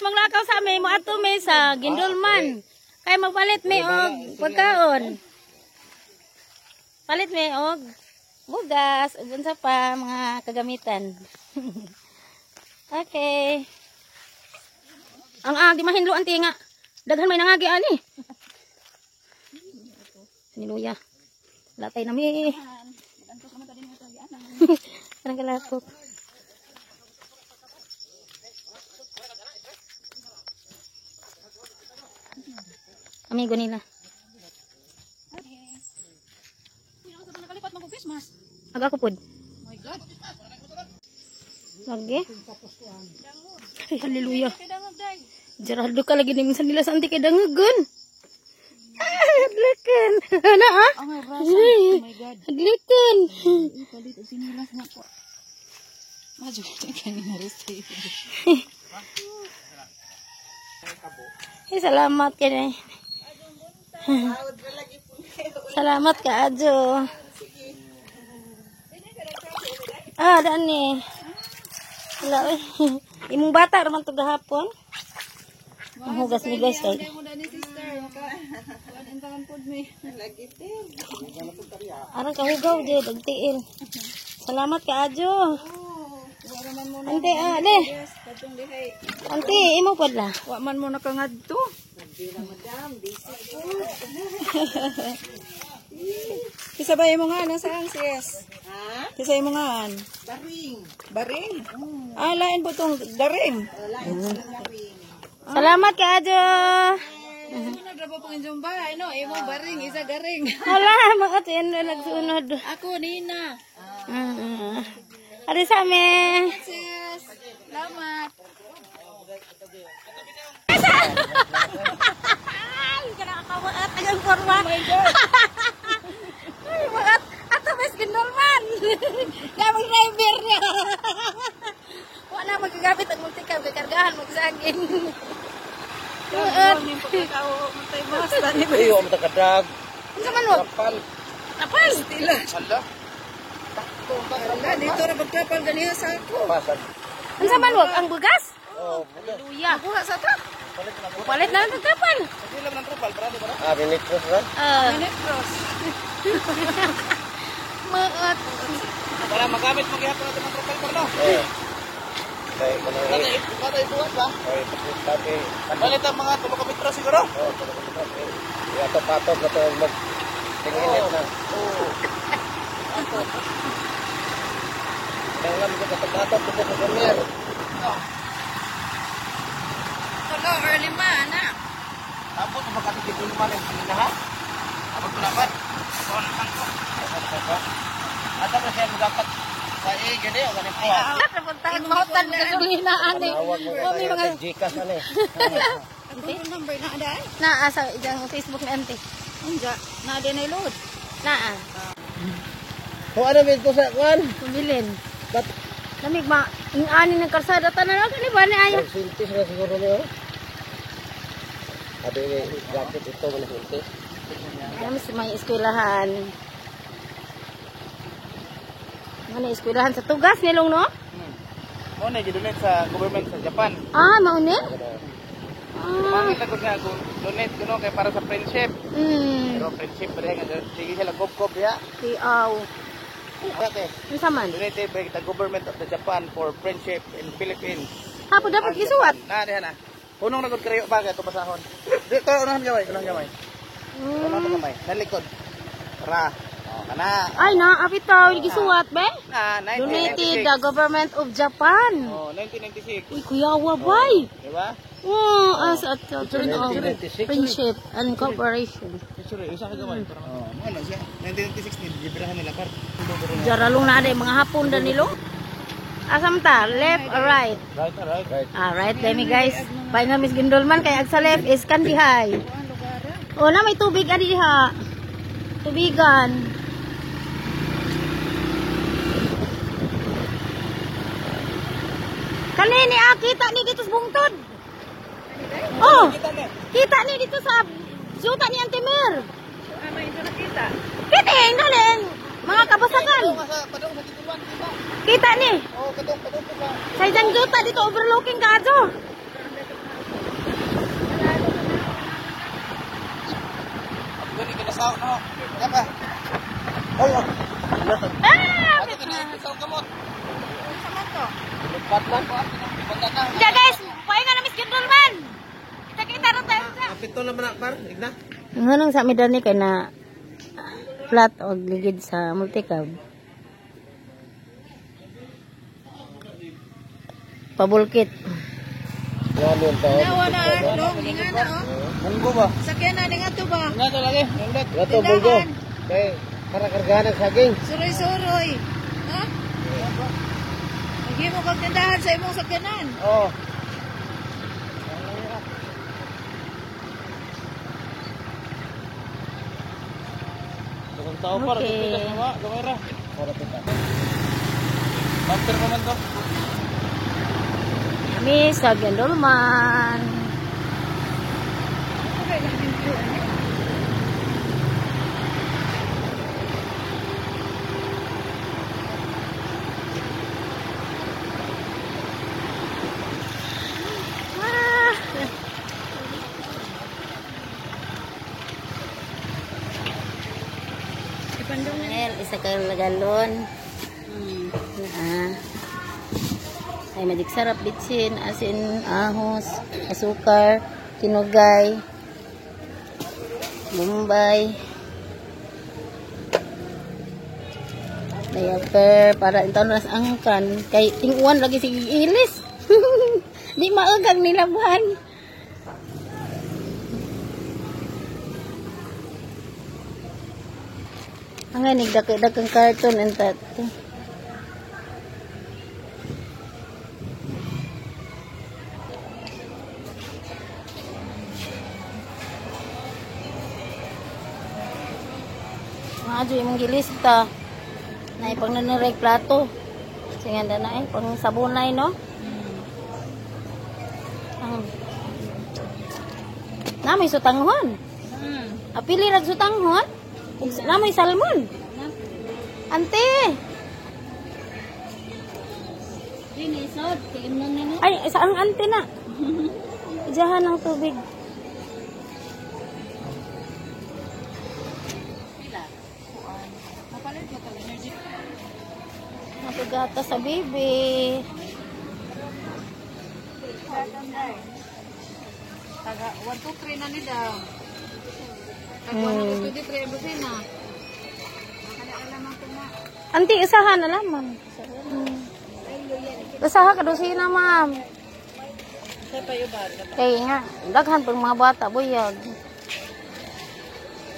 maglakaw sa amin mo ato may sa Gindulman. Kay magpalit may og pagkaon. Palit may og bugas, ug unsa pa mga kagamitan. Okay. Ang di mahinlo anti nga. Daghan may nangagi ani. Niluya. Latay na mi. Karang kalakop. Amigo nila. Aga ko pod. Oh my God. Lagi. Hallelujah. Gerardo ka lagi ning minsan nila sa anti kay dangagon. Hadlakan. Ana ah. Oh my God. Oh my God. Hadlakan. Palit og sinilas na ko. Maju kanina restay. Salamat kay. Salamat ka Adjo. Dani. Wala eh. Imong bata raman to gahapon. Ang hugas ni guys kay. Arang kahugaw di dagtiil. Salamat ka Adjo. Ante de. Ante imo padla. Wa man mo nakangadto. Kisabay mo nga nasaan sis? Ha? Kisabay mo nga. Baring. Baring? Lain po itong daring. Salamat ka Adjo. Nagraba po yung bahay, no? Imo baring, isa garing. Hala, makatin na nagsunod. Ako, Nina. Ari sa amin. Sis, salamat. Ay, kanakawa at ang forma. Oh my God. Ay, mga ato mas Gindulman. Gamang driver niya. Wala magagamit ang multikab, kakargahan, magsagin. Iyo mo takadag. Ano man mo? Kapal. Kapal? Tila. Hala. Wala, dito na magkapal ganiya sa ako. Pasag. Ano man mo? Ang bugas? Oh, bugas. Luya. Buha sa ta. Palit na lang ang kapal. Minitros ra. Minute cross. Maat. Para magamit mo gihapon natin ang propel ko no. Kay kuno ri. Kada ibuhat ba? Oy, pati. Palit ang mga 2 kilometro siguro. Oh, 2 kilometro. Ya to patok na to mag tinginit na. Oh. Kaya lang ko patok ko sa premier. Hello, early man, na. Tapos magkatid dito naman ang kanina ha. Abot ko dapat. At ako siya dapat sa gani o gani po. Napuntahan mahotan na kadulinaan eh. O may mga... Gcash ano eh. Ang number na daan? Naa sa isang Facebook ni Ante. Unja, na din ay load. Naa. Kung ano min ko sa kwan? Pumilin. Kat Lamig ma, ang ani ng kalsada tanan ako ni ba ni ayo. sintis na siguro niyo. Abi jacket ito mo na sintis. Kami sa may eskwelahan. Ano eskwelahan sa tugas nilong no? Mo na gidonate sa government sa Japan. Mauni? Mangit ako nga donate kuno kay para sa friendship. Pero friendship pa rin nga sige sila gob-gob ya. Tiaw. Ate, Ano saman? donated by the government of the Japan for friendship in Philippines. Hapo dapat gisuwat. Na diha na. Punong nagod kayo ba to basahon. Dito unahan gamay, unahan gamay. Unahan gamay. Nalikod. Ra. Oh, kana. Ay na, apitaw gisuwat be. Na Donated 1996. the government of Japan. Oh, 1996. Uy, kuyawa bay. Di ba? As a turn of 1996. friendship and cooperation. Sorry, isa ka gamay. Oh, ano siya? 1996 ni librahan nila par. Jaralong na ada mga hapon dan nilo. Asam ta, left or right? Right. Right kami guys. Bay nga Miss Gindulman kay ag sa left is Kandihay. Oh na may tubig adi diha. Tubigan. Kanini kita ni dito sa bungtod. Oh, kita ni dito sa suta ni Antimer. Ano ito nakita? Kita dalen mga kabasagan. Padong sa titulan, diba? Kita ni. Oh, padong pa. Sa isang juta dito overlooking ka adto. no. Ya pa. Ay, oh. Ah! Ato kinaipit sa kamot. Saan to? Lupat man. Banda na. Diya guys, pahinga na Miss Gindulman. Kita-kita rin tayo sa. Apito naman na, par. Igna. Nganong sa midani kay na flat o ligid sa multicab. Pabulkit. Yan yun taon. Nawa na, long, hinga na, oh. Munggo ba? Sakyan na, hinga to ba? Nga to lagi. Nga to, munggo. Kay, para kargahan ng saging. Suroy-suroy. Ha? Hindi mo kang tindahan sa imong sakyanan. Oo. Ang tao para Okay. dito sa mga kamera. Para kita. Bumper naman to. Kami sa Gindulman. Okay lang din po. Ah. Well, isa ka galon. Ay madik sarap bitsin, asin, ahos, asukar, tinugay, bombay. Diaper para intaw nas angkan kay tinguan lagi si ilis. Di maagang nilabuhan. Ang nigdak-dakang karton entat. Mga imong gilista. Na ipang nanarek plato. Singanda na pang sabunay no. Namay sutanghon. Apili rag sutanghon. Namay salmon. Ante. Ay, saan ante na? Ijahan ng tubig. Napagata sa bibi. Taga 1, 2, 3 na ni daw. Taga 1, 2, 3 ang busina. Nakala-alam ang tuma. Ante, usahan na lamang. Usaha ka dosina, ma'am. Sa payo ba? Kaya nga, daghan pang mga bata, buyag.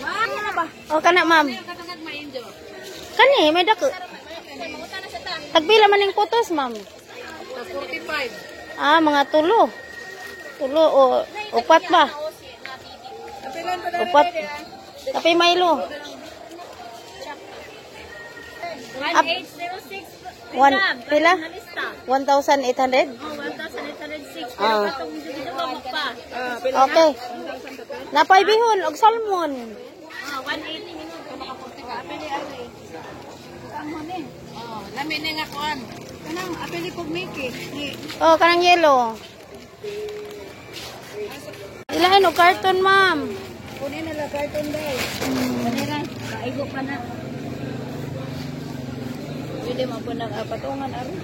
Ano na ba? O, kana, ma'am. Katangad ma-enjo. Kani, may dako. Tagpila man yung putos, ma'am. 45. Ah, mga tulo. Tulo o upat ba? Apilan pa daw Upat. Tapi Milo. 1806 One, pila? lista. 1,800? Oh, 1,806. Pero Ah. katong dito ba pa? Okay. Napay bihon, og salmon. Ah, 180 minutes. Oh, lami na nga kuan. Kanang apili pug Mickey. Oh, kanang yellow. Ilahin o karton, ma'am. Kunin na lang karton day. Kanira, kaigo pa na. Pwede mo po nang patungan aro.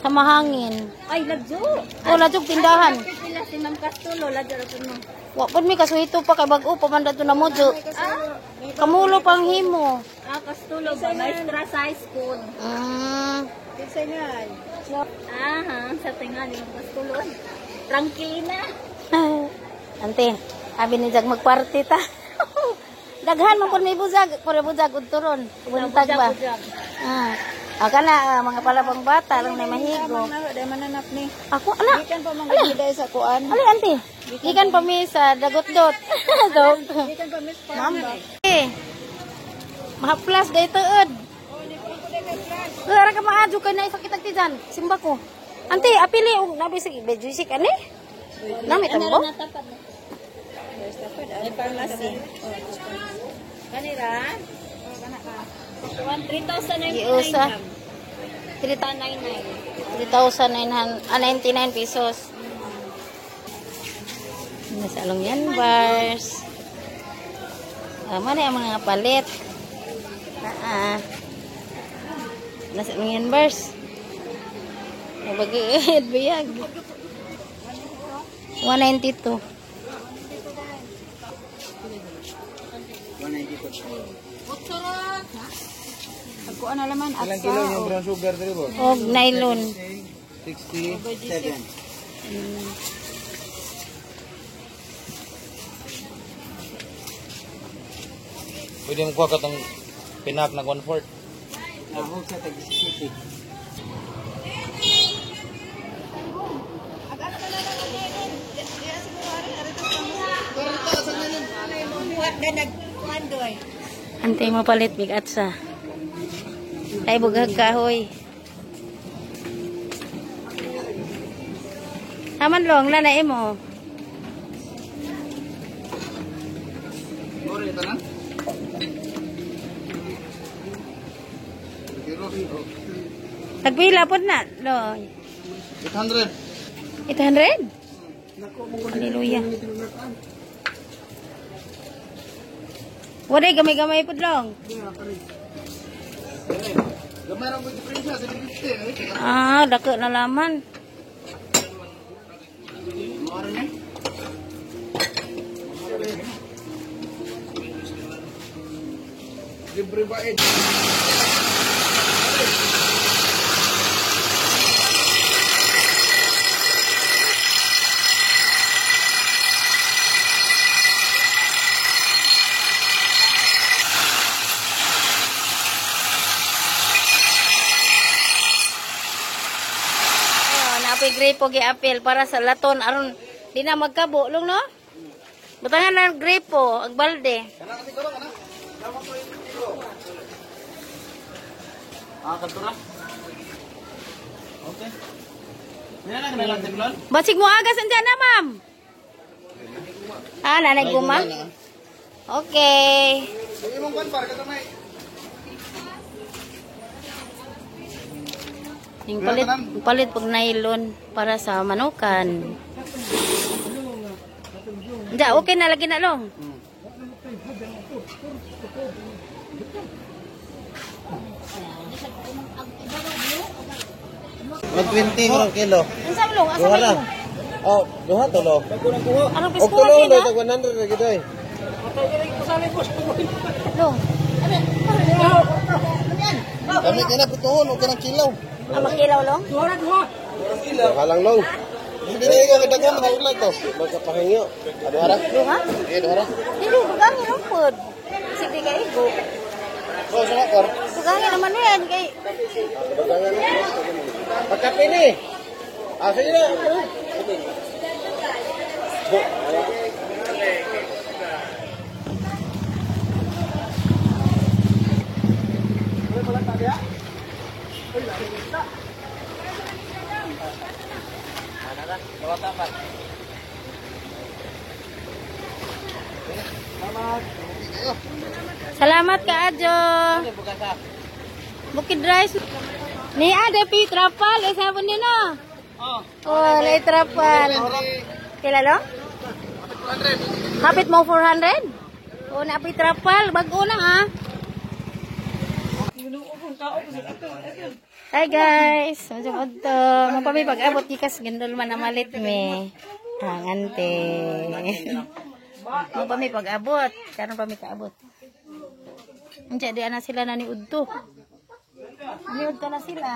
Sa mahangin. Ay, lagyo. Oh, ladyog tindahan. Pila si Ma'am Castulo, lagyo ra kuno. Wa pud mi kasuhito pa kay bag-o pa man dato na mojo. Kamulo pang himo. Ah, Castulo ba? Maestra sa high school. Kisay nga. Aha, sa tingali ng Castulo. Trangkina. Ante, abi ni jag magparty ta. Daghan man pud may buzag, pura buzag ug turon. Buntag ba? Aka na mga palabang bata lang na mahigo. Dahil mananap ni. Ako ana. Gikan pa manggagida sa kuan. Ali ante. Gikan pa mi sa dagot-dot. Dog. Gikan pa miss pa. Ma'am. Eh. Mahaplas gay tuod. Gara ka maadyo kay na sakit tijan. Simba ko. Ante, apili og nabi sige bejisik ani. Nami tambo. Natapad na. Ay pharmacy. Kanira? 3,999. Giusa. 3,999. 3,999 pesos. Nasa Alongyan Bars. Mana yung mga palit? Nasa Alongyan Bars. Nabag-iid biyag. 192. Ako ano laman Ilang asa. kilo yung brown sugar dito boss? Og nylon. 67. Pwede mo kuha ka itong pinak na 1/4. Ahog sa tag-17. Antay mo palit bigat sa. Tay bugag kahoy. Taman long lanay mo. Ito na? Tagpila po na. Loy. 800. 800? Hallelujah. Waday gamay-gamay po long. Gamay lang ko diferensya sa 50. Ah, dako na laman. Libre ba eh? Napay grape og apple para sa laton aron di na magkabo long no. Butangan na grape po ag balde. Kantura? Okay. Yan na kanilang tiglon? Basig mo agas andyan na ma'am. Ah, nanay guma. Okay. Sige mong kwan para katamay. Yung palit pag nylon para sa manukan. Diya, okay na lagi na long. Mag-20 mo kilo. Ang sa long, asa Duha may lang. mo? Oh, duha to lo. Anong Og piskuha tulo na? do tag 100 ra gid ay. Long. Kami kina pituhon og kanang kilo. Ah, makilaw long? Halang long. Hindi na ikaw kadaghan na ulag to. Magkapahingyo. Aduhara? Duha? Eh, duhara. Dili, bugangin ang food. Sige kay igo. So, sa kor. Bugangin naman yan kay... Pagkape ni. Ah, sige na. Salamat ka Adjo. Bukid Rice. Ni ada pi trapal isa pun dino. Oh, lay trapal. Pila lo? 100. Hapit mo 400? Oh, na pi trapal bago na ha. Hi guys, macam ito. Mapami pag-abot gikas gendol man na malit me. Ang ante. Mapami pag-abot, karon pami kaabot. Unsa di ana sila na ni udto. Niud ka na sila.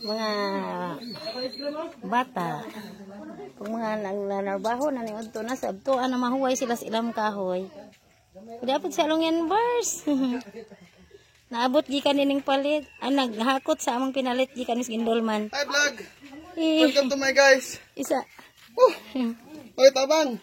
Mga bata. Kung mga nanarbaho na ni udto na sa udto ana mahuway sila sa ilang kahoy. Dapat sa Alongyan Bars. Naabot gikan nining palit. Naghakot sa among pinalit gikan mis Gindolman. Hi vlog. Eh, Welcome to my guys. isa. Oy, tabang.